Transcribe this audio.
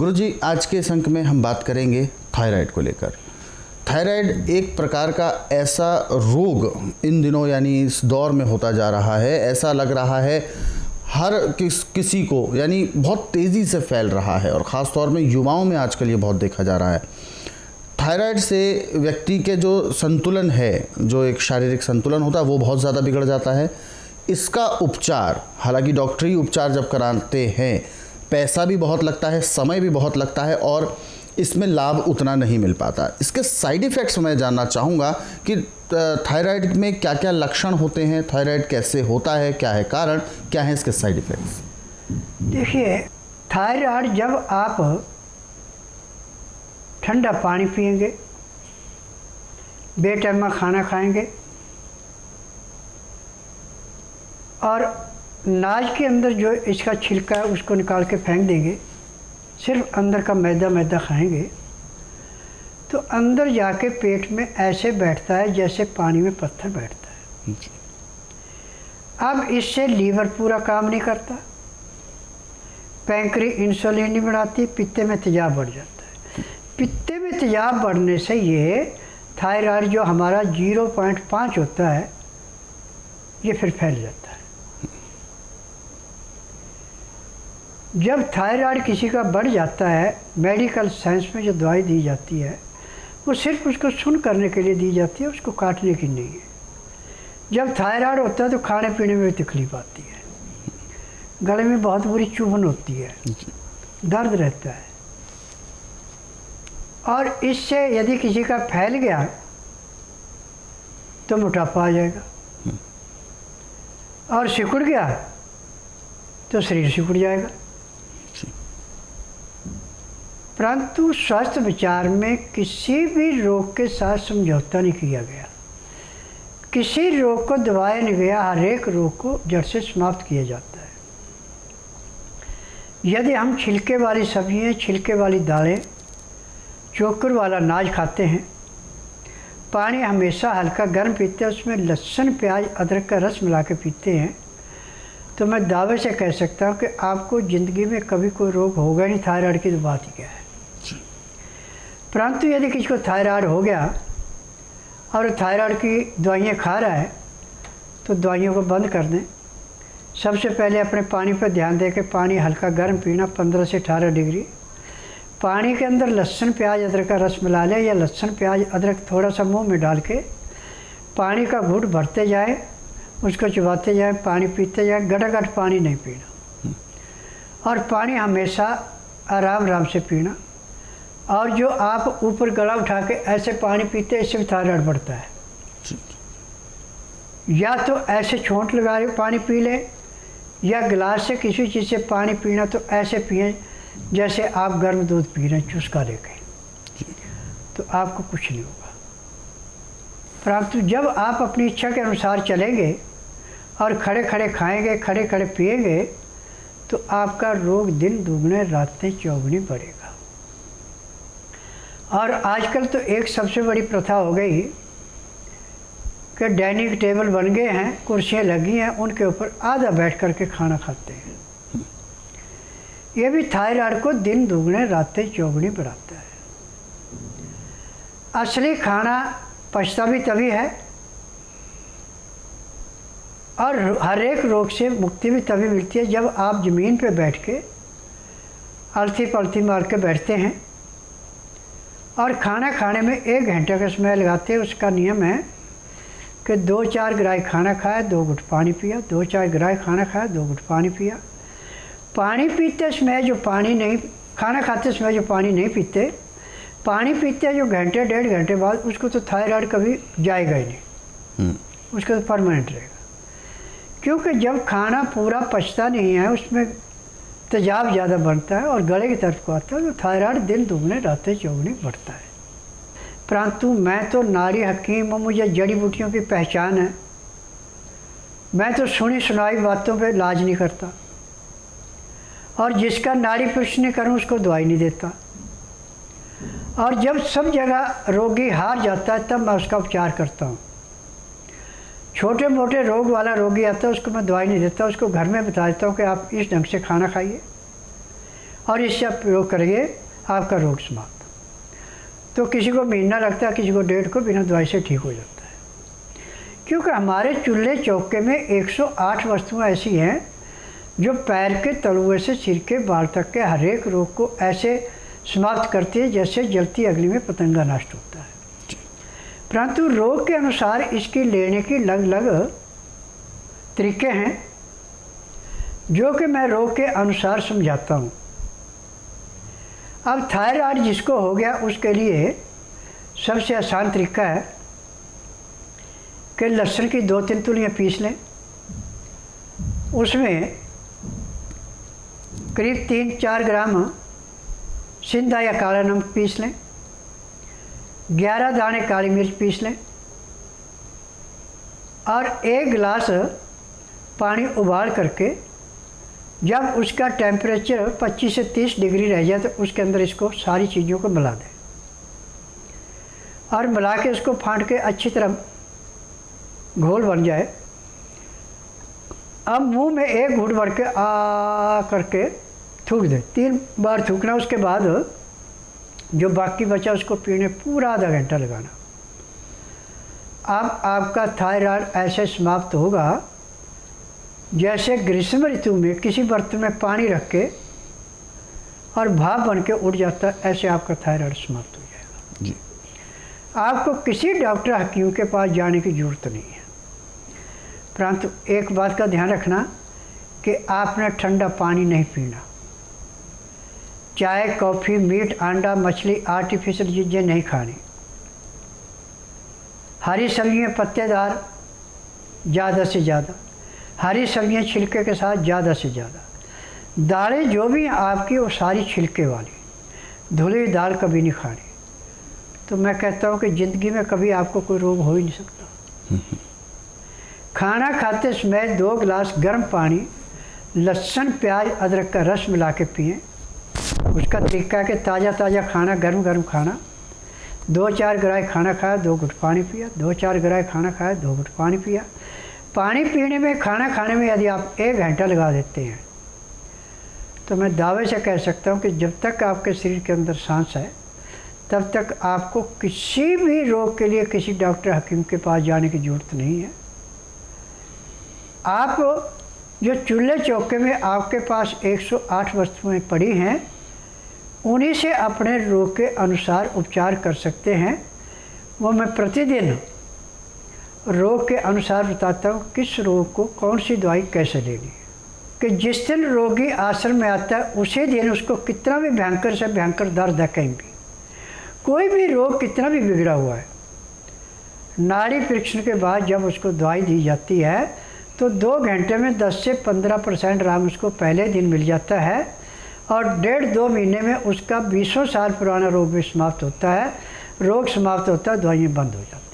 गुरुजी, आज के इस अंक में हम बात करेंगे थायराइड को लेकर। थायराइड एक प्रकार का ऐसा रोग इन दिनों यानी इस दौर में होता जा रहा है, ऐसा लग रहा है हर किसी को, यानी बहुत तेज़ी से फैल रहा है और ख़ास तौर में युवाओं में आजकल ये बहुत देखा जा रहा है। थायराइड से व्यक्ति के जो संतुलन है, जो एक शारीरिक संतुलन होता है, वो बहुत ज़्यादा बिगड़ जाता है। इसका उपचार, हालांकि डॉक्टरी उपचार जब कराते हैं पैसा भी बहुत लगता है, समय भी बहुत लगता है और इसमें लाभ उतना नहीं मिल पाता। इसके साइड इफ़ेक्ट्स मैं जानना चाहूँगा कि थायराइड में क्या क्या लक्षण होते हैं, थायराइड कैसे होता है, क्या है कारण, क्या है इसके साइड इफ़ेक्ट्स। देखिए, थायराइड जब आप ठंडा पानी पिएंगे, बेटाइम खाना खाएंगे और नाज के अंदर जो इसका छिलका है उसको निकाल के फेंक देंगे, सिर्फ अंदर का मैदा खाएंगे, तो अंदर जाके पेट में ऐसे बैठता है जैसे पानी में पत्थर बैठता है। अब इससे लीवर पूरा काम नहीं करता, पैंक्री इंसुलिन नहीं बनाती, पित्ते में तेजाब बढ़ जाता है। पित्ते में तेजाब बढ़ने से ये थायराइड जो हमारा 0.5 होता है ये फिर फैल जाता है। जब थायराइड किसी का बढ़ जाता है, मेडिकल साइंस में जो दवाई दी जाती है वो सिर्फ उसको सुन करने के लिए दी जाती है, उसको काटने की नहीं है। जब थायराइड होता है तो खाने पीने में भी तकलीफ आती है, गले में बहुत बुरी चुभन होती है, दर्द रहता है और इससे यदि किसी का फैल गया तो मोटापा आ जाएगा और सिकुड़ गया तो शरीर सिकुड़ जाएगा। परंतु स्वास्थ्य विचार में किसी भी रोग के साथ समझौता नहीं किया गया, किसी रोग को दबाया नहीं गया, हर एक रोग को जड़ से समाप्त किया जाता है। यदि हम छिलके वाली सब्जियां, छिलके वाली दालें, चोकर वाला अनाज खाते हैं, पानी हमेशा हल्का गर्म पीते हैं, उसमें लहसुन प्याज अदरक का रस मिला के पीते हैं, तो मैं दावे से कह सकता हूँ कि आपको ज़िंदगी में कभी कोई रोग होगा नहीं। थायराइड की तो बात ही क्या है। परंतु यदि किसी को थायराइड हो गया और थायराइड की दवाइयाँ खा रहा है तो दवाइयों को बंद कर दें। सबसे पहले अपने पानी पर ध्यान दें कि पानी हल्का गर्म पीना, 15 से 18 डिग्री। पानी के अंदर लहसुन प्याज अदरक का रस मिला लें या लहसुन प्याज अदरक थोड़ा सा मुंह में डाल के पानी का घूंट भरते जाएं, उसको चबाते जाएं, पानी पीते जाएं, गटागट पानी नहीं पीना और पानी हमेशा आराम से पीना। और जो आप ऊपर गला उठा के ऐसे पानी पीते हैं, इससे भी थायराइड बढ़ता है। या तो ऐसे छोंट लगा के पानी पी लें या गिलास से किसी चीज़ से पानी पीना तो ऐसे पिए जैसे आप गर्म दूध पी रहे हैं, चुस्का लेके, तो आपको कुछ नहीं होगा। परंतु जब आप अपनी इच्छा के अनुसार चलेंगे और खड़े खड़े खाएंगे, खड़े खड़े पिएंगे, तो आपका रोग दिन दुगने रातें चौगुनी बढ़ेगा। और आजकल तो एक सबसे बड़ी प्रथा हो गई कि डाइनिंग टेबल बन गए हैं, कुर्सियाँ लगी हैं, उनके ऊपर आधा बैठ कर के खाना खाते हैं। ये भी थायराइड को दिन दुगने रातें चौगुनी बढ़ाता है। असली खाना पचता भी तभी है और हर एक रोग से मुक्ति भी तभी मिलती है जब आप ज़मीन पे बैठ के अलथी पलथी मार के बैठते हैं और खाना खाने में 1 घंटे का समय लगाते हैं। उसका नियम है कि 2-4 गिराई खाना खाया, 2 घुट पानी पिया, 2-4 गिराई खाना खाया, 2 घुट पानी पिया। पानी पीते समय जो पानी नहीं, खाना खाते समय जो पानी नहीं पीते, पानी पीते जो घंटे 1.5 घंटे बाद, उसको तो थायराइड कभी जाएगा ही नहीं, उसका तो परमानेंट रहेगा। क्योंकि जब खाना पूरा पचता नहीं है, उसमें तेजाब ज़्यादा बनता है और गले की तरफ को आता है, तो थायराइड दिन दुगने रातें चौगुनी बढ़ता है। परंतु मैं तो नारी हकीम हूँ, मुझे जड़ी बूटियों की पहचान है। मैं तो सुनी सुनाई बातों पे इलाज नहीं करता और जिसका नारी पुरुष नहीं करूँ उसको दवाई नहीं देता। और जब सब जगह रोगी हार जाता है तब मैं उसका उपचार करता हूँ। छोटे मोटे रोग वाला रोगी आता है उसको मैं दवाई नहीं देता, उसको घर में बता देता हूँ कि आप इस ढंग से खाना खाइए और इसका प्रयोग करिए, आपका रोग समाप्त। तो किसी को महीना लगता है, किसी को 1.5 को बिना दवाई से ठीक हो जाता है। क्योंकि हमारे चूल्हे चौके में 108 वस्तुएं ऐसी हैं जो पैर के तलुए से सिर के बाल तक के हर एक रोग को ऐसे समाप्त करती है जैसे जलती अग्नि में पतंगा नष्ट होता है। परंतु रोग के अनुसार इसकी लेने की अलग अलग तरीके हैं, जो कि मैं रोग के अनुसार समझाता हूँ। अब थायराइड जिसको हो गया उसके लिए सबसे आसान तरीका है कि लहसुन की 2-3 तुलियाँ पीस लें, उसमें करीब 3-4 ग्राम सिंधा या काला नमक पीस लें, 11 दाने काली मिर्च पीस लें और 1 गिलास पानी उबाल करके जब उसका टेम्परेचर 25 से 30 डिग्री रह जाए तो उसके अंदर इसको सारी चीज़ों को मिला दें और मिला के उसको फाड़ के अच्छी तरह घोल बन जाए। अब मुंह में 1 घूंट भर के आ करके थूक दें, 3 बार थूकना। उसके बाद जो बाकी बचा उसको पीने पूरा आधा घंटा लगाना। अब आपका थायराइड ऐसे समाप्त होगा जैसे ग्रीष्म ऋतु में किसी बर्तन में पानी रख के और भाप बन के उड़ जाता है, ऐसे आपका थायराइड समाप्त हो जाएगा जी। आपको किसी डॉक्टर हकीम के पास जाने की ज़रूरत नहीं है। परंतु एक बात का ध्यान रखना कि आपने ठंडा पानी नहीं पीना, चाय, कॉफ़ी, मीट, अंडा, मछली, आर्टिफिशियल चीज़ें नहीं खानी, हरी सब्जियाँ पत्तेदार ज़्यादा से ज़्यादा, हरी सब्जियाँ छिलके के साथ ज़्यादा से ज़्यादा, दालें जो भी आपकी वो सारी छिलके वाली, धुली हुई दाल कभी नहीं खानी। तो मैं कहता हूँ कि ज़िंदगी में कभी आपको कोई रोग हो ही नहीं सकता। खाना खाते समय 2 गिलास गर्म पानी, लहसुन, प्याज, अदरक का रस मिला के पिएँ। उसका तरीका है कि ताज़ा ताज़ा खाना गर्म गर्म खाना, 2-4 ग्राय खाना खाया 2 घुट पानी पिया, 2-4 ग्राय खाना खाया 2 घुट पानी पिया। पानी पीने में, खाना खाने में यदि आप 1 घंटा लगा देते हैं तो मैं दावे से कह सकता हूँ कि जब तक आपके शरीर के अंदर सांस है तब तक आपको किसी भी रोग के लिए किसी डॉक्टर हकीम के पास जाने की ज़रूरत नहीं है। आप जो चूल्हे चौके में आपके पास 108 वस्तुएं पड़ी हैं, उन्हीं से अपने रोग के अनुसार उपचार कर सकते हैं। वो मैं प्रतिदिन रोग के अनुसार बताता हूँ किस रोग को कौन सी दवाई कैसे लेनी है। कि जिस दिन रोगी आश्रम में आता है उसी दिन उसको कितना भी भयंकर से भयंकर दर्द है, कहीं भी कोई भी रोग कितना भी बिगड़ा हुआ है, नाड़ी परीक्षण के बाद जब उसको दवाई दी जाती है तो 2 घंटे में 10 से 15% आराम उसको पहले दिन मिल जाता है और 1.5-2 महीने में उसका 20 साल पुराना रोग भी समाप्त होता है। रोग समाप्त होता है, दवाइयाँ बंद हो जाती हैं।